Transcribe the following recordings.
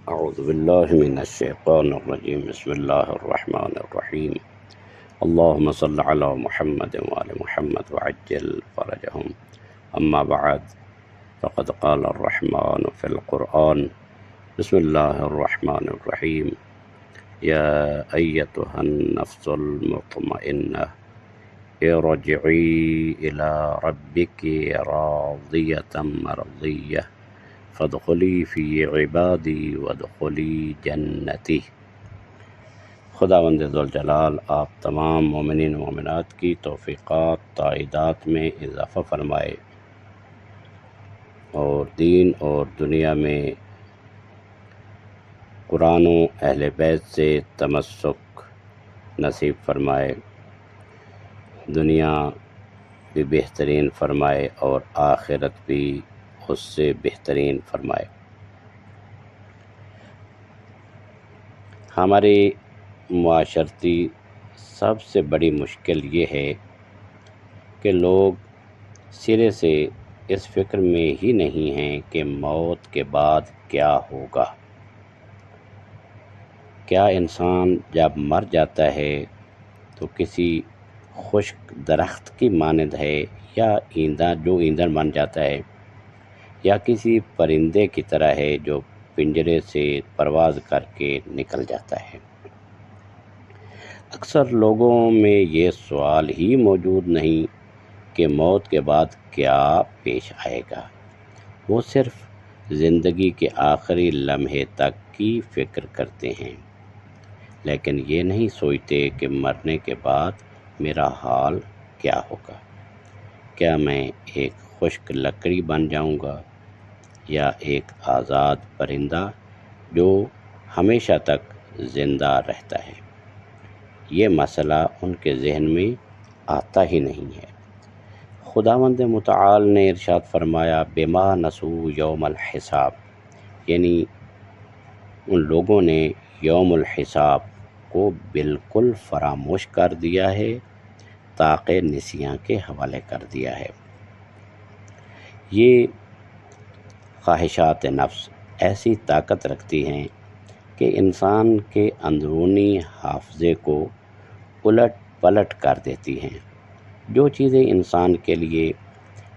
اعوذ باللہ من الشیطان الرجیم بسم اللہ الرحمن الرحیم اللہم صل علی محمد وآل محمد وعجل فرجہم اما بعد فقد قال الرحمن فی القرآن بسم اللہ الرحمن الرحیم یا ایتها النفس المطمئنہ ارجعی الی ربک راضیۃ مرضیہ فادخلی فی عبادی وادخلی جنتی۔ خداوند ذوالجلال آپ تمام مومنین و مومنات کی توفیقات تائیدات میں اضافہ فرمائے اور دین اور دنیا میں قرآن و اہل بیت سے تمسک نصیب فرمائے، دنیا بھی بہترین فرمائے اور آخرت بھی اس سے بہترین فرمائے۔ ہماری معاشرتی سب سے بڑی مشکل یہ ہے کہ لوگ سرے سے اس فکر میں ہی نہیں ہیں کہ موت کے بعد کیا ہوگا۔ کیا انسان جب مر جاتا ہے تو کسی خشک درخت کی مانند ہے یا ایندھن بن جاتا ہے، یا کسی پرندے کی طرح ہے جو پنجرے سے پرواز کر کے نکل جاتا ہے؟ اکثر لوگوں میں یہ سوال ہی موجود نہیں کہ موت کے بعد کیا پیش آئے گا، وہ صرف زندگی کے آخری لمحے تک کی فکر کرتے ہیں، لیکن یہ نہیں سوچتے کہ مرنے کے بعد میرا حال کیا ہوگا۔ کیا میں ایک خشک لکڑی بن جاؤں گا یا ایک آزاد پرندہ جو ہمیشہ تک زندہ رہتا ہے؟ یہ مسئلہ ان کے ذہن میں آتا ہی نہیں ہے۔ خداوند متعال نے ارشاد فرمایا بما نسوا یوم الحساب، یعنی ان لوگوں نے یوم الحساب کو بالکل فراموش کر دیا ہے، طاق نسیاں کے حوالے کر دیا ہے۔ یہ خواہشات نفس ایسی طاقت رکھتی ہیں کہ انسان کے اندرونی حافظے کو الٹ پلٹ کر دیتی ہیں۔ جو چیزیں انسان کے لیے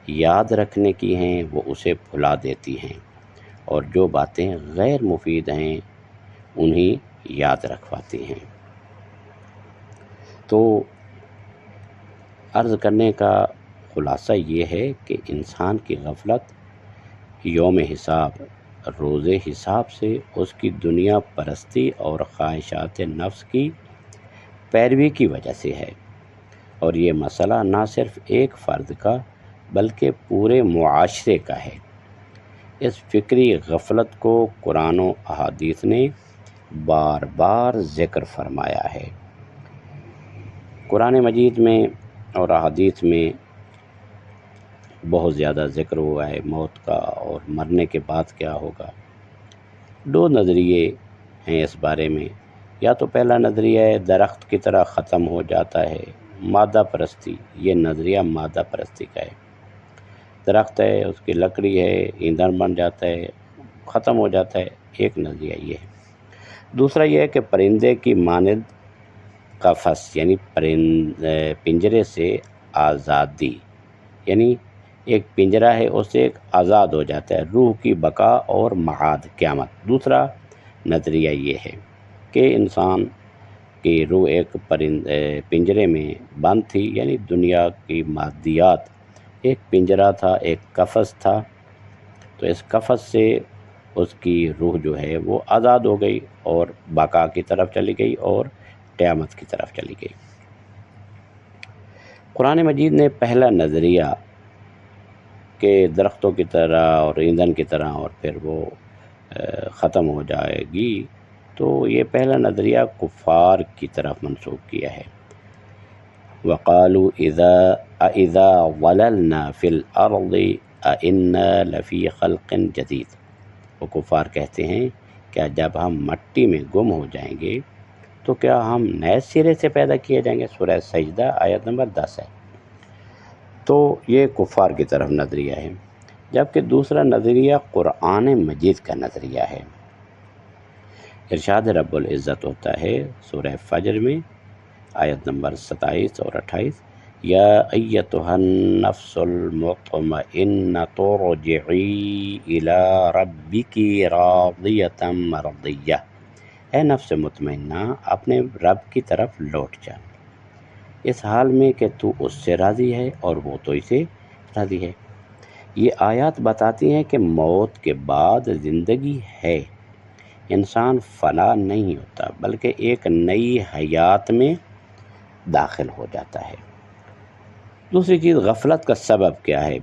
یاد رکھنے کی ہیں وہ اسے بھلا دیتی ہیں، اور جو باتیں غیر مفید ہیں انہیں یاد رکھواتی ہیں۔ تو عرض کرنے کا خلاصہ یہ ہے کہ انسان کی غفلت یوم حساب، روز حساب سے اس کی دنیا پرستی اور خواہشات نفس کی پیروی کی وجہ سے ہے، اور یہ مسئلہ نہ صرف ایک فرد کا بلکہ پورے معاشرے کا ہے۔ اس فکری غفلت کو قرآن و احادیث نے بار بار ذکر فرمایا ہے۔ قرآن مجید میں اور احادیث میں بہت زیادہ ذکر ہوا ہے موت کا اور مرنے کے بعد کیا ہوگا۔ دو نظریے ہیں اس بارے میں۔ یا تو پہلا نظریہ ہے درخت کی طرح ختم ہو جاتا ہے، مادہ پرستی، یہ نظریہ مادہ پرستی کا ہے۔ درخت ہے، اس کی لکڑی ہے، ایندھن بن جاتا ہے، ختم ہو جاتا ہے، ایک نظریہ یہ ہے۔ دوسرا یہ ہے کہ پرندے کی مانند قفس، یعنی پنجرے سے آزادی، یعنی ایک پنجرہ ہے اس سے ایک آزاد ہو جاتا ہے، روح کی بقا اور معاد قیامت۔ دوسرا نظریہ یہ ہے کہ انسان کی روح ایک پنجرے میں بند تھی، یعنی دنیا کی مادیات ایک پنجرہ تھا، ایک قفس تھا، تو اس قفس سے اس کی روح جو ہے وہ آزاد ہو گئی اور بقا کی طرف چلی گئی اور قیامت کی طرف چلی گئی۔ قرآن مجید نے پہلا نظریہ کہ درختوں کی طرح اور ایندھن کی طرح اور پھر وہ ختم ہو جائے گی، تو یہ پہلا نظریہ کفار کی طرف منسوخ کیا ہے۔ وَقَالُوا اِذَا ضَلَلْنَا فِي الْأَرْضِ أَإِنَّا لَفِي خَلْقٍ جَدِيدٍ، وہ کفار کہتے ہیں کیا جب ہم مٹی میں گم ہو جائیں گے تو کیا ہم نئے سرے سے پیدا کیے جائیں گے؟ سورہ سجدہ آیت نمبر 10 ہے۔ تو یہ کفار کی طرف نظریہ ہے، جبکہ دوسرا نظریہ قرآن مجید کا نظریہ ہے۔ ارشاد رب العزت ہوتا ہے سورہ فجر میں آیت نمبر 27 اور 28، یا ایتھا النفس المطمئنۃ ارجعی الی ربک راضیۃ مرضیہ، اے نفس مطمئنہ اپنے رب کی طرف لوٹ جا، اس حال میں کہ تو اس سے راضی ہے اور وہ تو اسے راضی ہے۔ یہ آیات بتاتی ہیں کہ موت کے بعد زندگی ہے، انسان فنا نہیں ہوتا بلکہ ایک نئی حیات میں داخل ہو جاتا ہے۔ دوسری چیز، غفلت کا سبب کیا ہے؟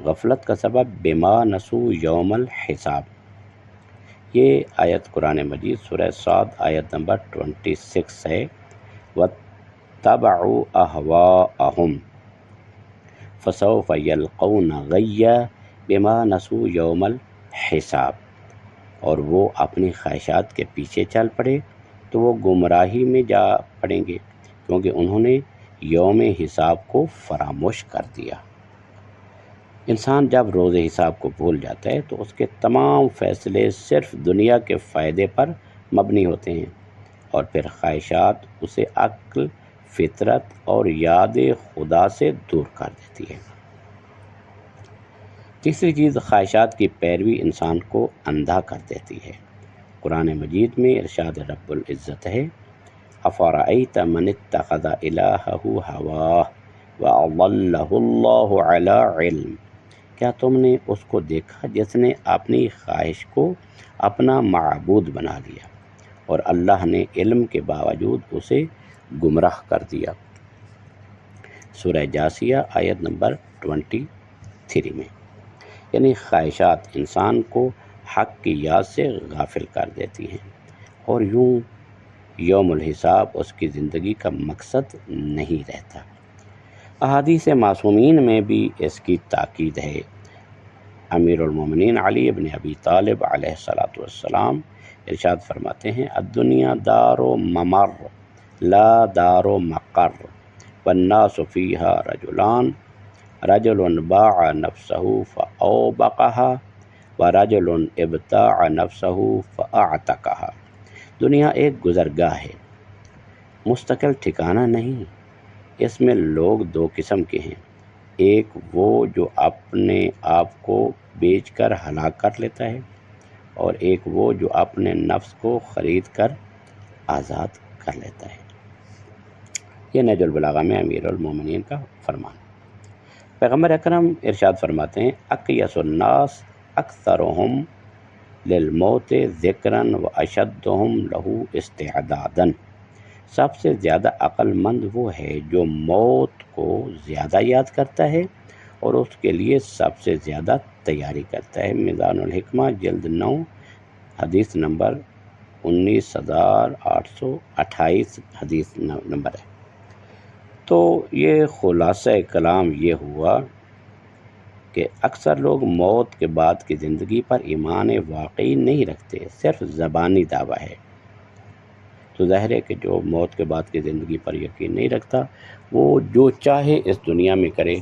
غفلت کا سبب بما نسو یوم الحساب، یہ آیت قرآن مجید سورہ صاد آیت نمبر 26 ہے، وَاتَّبَعُوا أَهْوَاءَهُمْ فَسَوْفَ يَلْقَوْنَ غَيًّا بِمَا نَسُوا يَوْمَ الْحِسَابِ، اور وہ اپنی خواہشات کے پیچھے چل پڑے تو وہ گمراہی میں جا پڑیں گے، کیونکہ انہوں نے یوم حساب کو فراموش کر دیا۔ انسان جب روز حساب کو بھول جاتا ہے تو اس کے تمام فیصلے صرف دنیا کے فائدے پر مبنی ہوتے ہیں، اور پھر خواہشات اسے عقل، فطرت اور یاد خدا سے دور کر دیتی ہے۔ تیسری چیز، خواہشات کی پیروی انسان کو اندھا کر دیتی ہے۔ قرآن مجید میں ارشاد رب العزت ہے، افرأیت من اتخذ الہہ ہواہ وَأَضَلَّهُ اللَّهُ عَلَى علم، کیا تم نے اس کو دیکھا جس نے اپنی خواہش کو اپنا معبود بنا لیا اور اللہ نے علم کے باوجود اسے گمراہ کر دیا؟ سورہ جاثیہ آیت نمبر 23 میں، یعنی خواہشات انسان کو حق کی یاد سے غافل کر دیتی ہیں، اور یوں یوم الحساب اس کی زندگی کا مقصد نہیں رہتا۔ احادیث معصومین میں بھی اس کی تاکید ہے۔ امیر المومنین علی ابن ابی طالب علیہ السلام ارشاد فرماتے ہیں، الدنیا دار و ممر لا دار و مقر والناس فیہا رجلان، رجل باع نفسہ فاوبقها ورجل ابتاع نفسہ فاعتقها، دنیا ایک گزرگاہ ہے، مستقل ٹھکانہ نہیں، اس میں لوگ دو قسم کے ہیں، ایک وہ جو اپنے آپ کو بیچ کر ہلاک کر لیتا ہے، اور ایک وہ جو اپنے نفس کو خرید کر آزاد کر لیتا ہے۔ یہ نہج البلاغہ میں امیر المومنین کا فرمان۔ پیغمبر اکرم ارشاد فرماتے ہیں، اقیس الناس اکثرهم للموت ذکراً واشدهم له استعدادا، سب سے زیادہ عقل مند وہ ہے جو موت کو زیادہ یاد کرتا ہے اور اس کے لیے سب سے زیادہ تیاری کرتا ہے۔ میزان الحکمہ جلد 9 حدیث نمبر 19828 حدیث نمبر ہے۔ تو یہ خلاصہ کلام یہ ہوا کہ اکثر لوگ موت کے بعد کی زندگی پر ایمان واقعی نہیں رکھتے، صرف زبانی دعویٰ ہے۔ تو ظاہر ہے کہ جو موت کے بعد کی زندگی پر یقین نہیں رکھتا وہ جو چاہے اس دنیا میں کرے،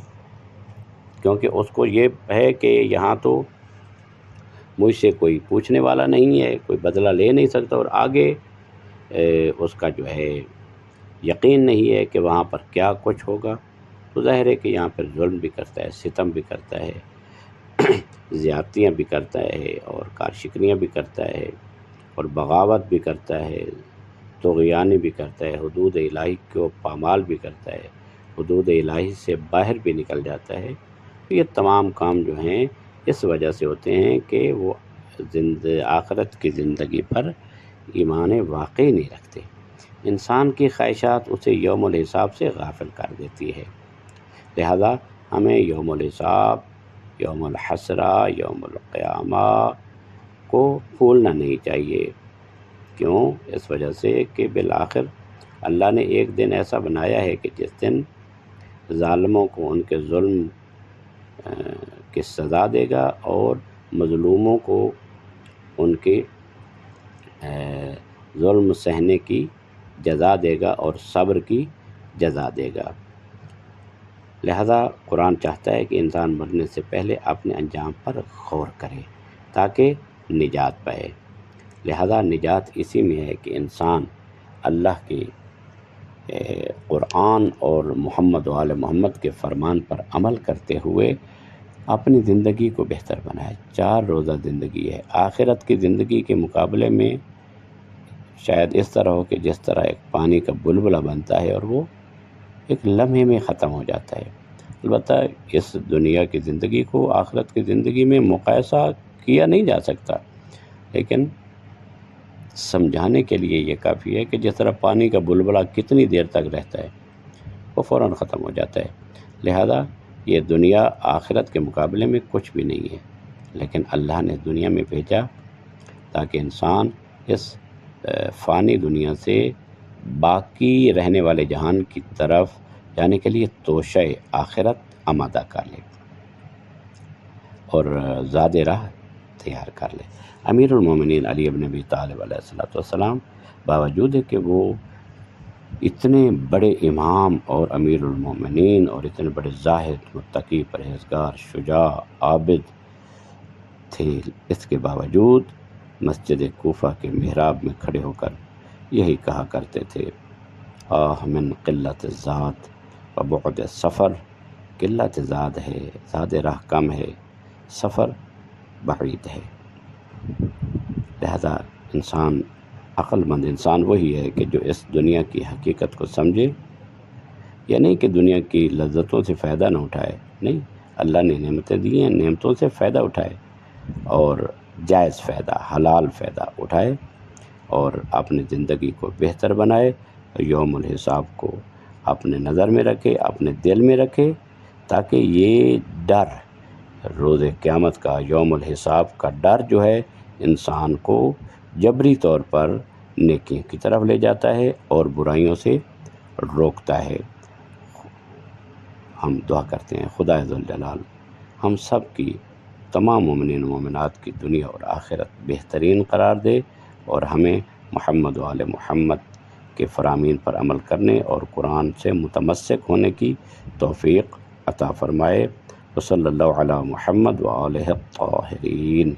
کیونکہ اس کو یہ ہے کہ یہاں تو مجھ سے کوئی پوچھنے والا نہیں ہے، کوئی بدلہ لے نہیں سکتا، اور آگے اس کا جو ہے یقین نہیں ہے کہ وہاں پر کیا کچھ ہوگا، تو ظاہر ہے کہ یہاں پر ظلم بھی کرتا ہے، ستم بھی کرتا ہے، زیادتیاں بھی کرتا ہے، اور کارشکریاں بھی کرتا ہے، اور بغاوت بھی کرتا ہے، طغیانی بھی کرتا ہے، حدود الہی کو پامال بھی کرتا ہے، حدود الہی سے باہر بھی نکل جاتا ہے۔ تو یہ تمام کام جو ہیں اس وجہ سے ہوتے ہیں کہ وہ آخرت کی زندگی پر ایمان واقعی نہیں رکھتے۔ انسان کی خواہشات اسے یوم الحساب سے غافل کر دیتی ہے، لہذا ہمیں یوم الحساب، یوم الحسرہ، یوم القیامہ کو بھولنا نہیں چاہیے۔ کیوں؟ اس وجہ سے کہ بالآخر اللہ نے ایک دن ایسا بنایا ہے کہ جس دن ظالموں کو ان کے ظلم کی سزا دے گا، اور مظلوموں کو ان کے ظلم سہنے کی جزا دے گا اور صبر کی جزا دے گا۔ لہذا قرآن چاہتا ہے کہ انسان مرنے سے پہلے اپنے انجام پر غور کرے تاکہ نجات پائے۔ لہذا نجات اسی میں ہے کہ انسان اللہ کے قرآن اور محمد و آل محمد کے فرمان پر عمل کرتے ہوئے اپنی زندگی کو بہتر بنائے۔ 4 روزہ زندگی ہے، آخرت کی زندگی کے مقابلے میں شاید اس طرح ہو کہ جس طرح ایک پانی کا بلبلہ بنتا ہے اور وہ ایک لمحے میں ختم ہو جاتا ہے۔ البتہ اس دنیا کی زندگی کو آخرت کی زندگی میں مقایسہ کیا نہیں جا سکتا، لیکن سمجھانے کے لیے یہ کافی ہے کہ جس طرح پانی کا بلبلہ کتنی دیر تک رہتا ہے، وہ فوراً ختم ہو جاتا ہے۔ لہذا یہ دنیا آخرت کے مقابلے میں کچھ بھی نہیں ہے، لیکن اللہ نے دنیا میں بھیجا تاکہ انسان اس فانی دنیا سے باقی رہنے والے جہان کی طرف جانے کے لیے توشہ آخرت آمادہ کر لے اور زاد راہ تیار کر لے۔ امیر المومنین علی بن ابی طالب علیہ السلام باوجود ہے کہ وہ اتنے بڑے امام اور امیر المومنین اور اتنے بڑے زاہد، متقی، پرہیزگار، شجاع، عابد تھے، اس کے باوجود مسجد کوفہ کے محراب میں کھڑے ہو کر یہی کہا کرتے تھے، آہ من قلت الذات و بعد سفر، قلت ذات ہے، زاد راہ کم ہے، سفر بعید ہے۔ لہذا انسان، عقل مند انسان وہی ہے کہ جو اس دنیا کی حقیقت کو سمجھے، یا نہیں کہ دنیا کی لذتوں سے فائدہ نہ اٹھائے، نہیں، اللہ نے نعمتیں دی ہیں، نعمتوں سے فائدہ اٹھائے اور جائز فائدہ، حلال فائدہ اٹھائے اور اپنی زندگی کو بہتر بنائے، یوم الحساب کو اپنے نظر میں رکھے، اپنے دل میں رکھے، تاکہ یہ ڈر، روز قیامت کا، یوم الحساب کا ڈر جو ہے انسان کو جبری طور پر نیکیوں کی طرف لے جاتا ہے اور برائیوں سے روکتا ہے۔ ہم دعا کرتے ہیں خدا ذوالجلال ہم سب کی، تمام مومنین و مومنات کی دنیا اور آخرت بہترین قرار دے اور ہمیں محمد و آل محمد کے فرامین پر عمل کرنے اور قرآن سے متمسک ہونے کی توفیق عطا فرمائے۔ وصلی اللہ علی محمد و آلہ الطاہرین۔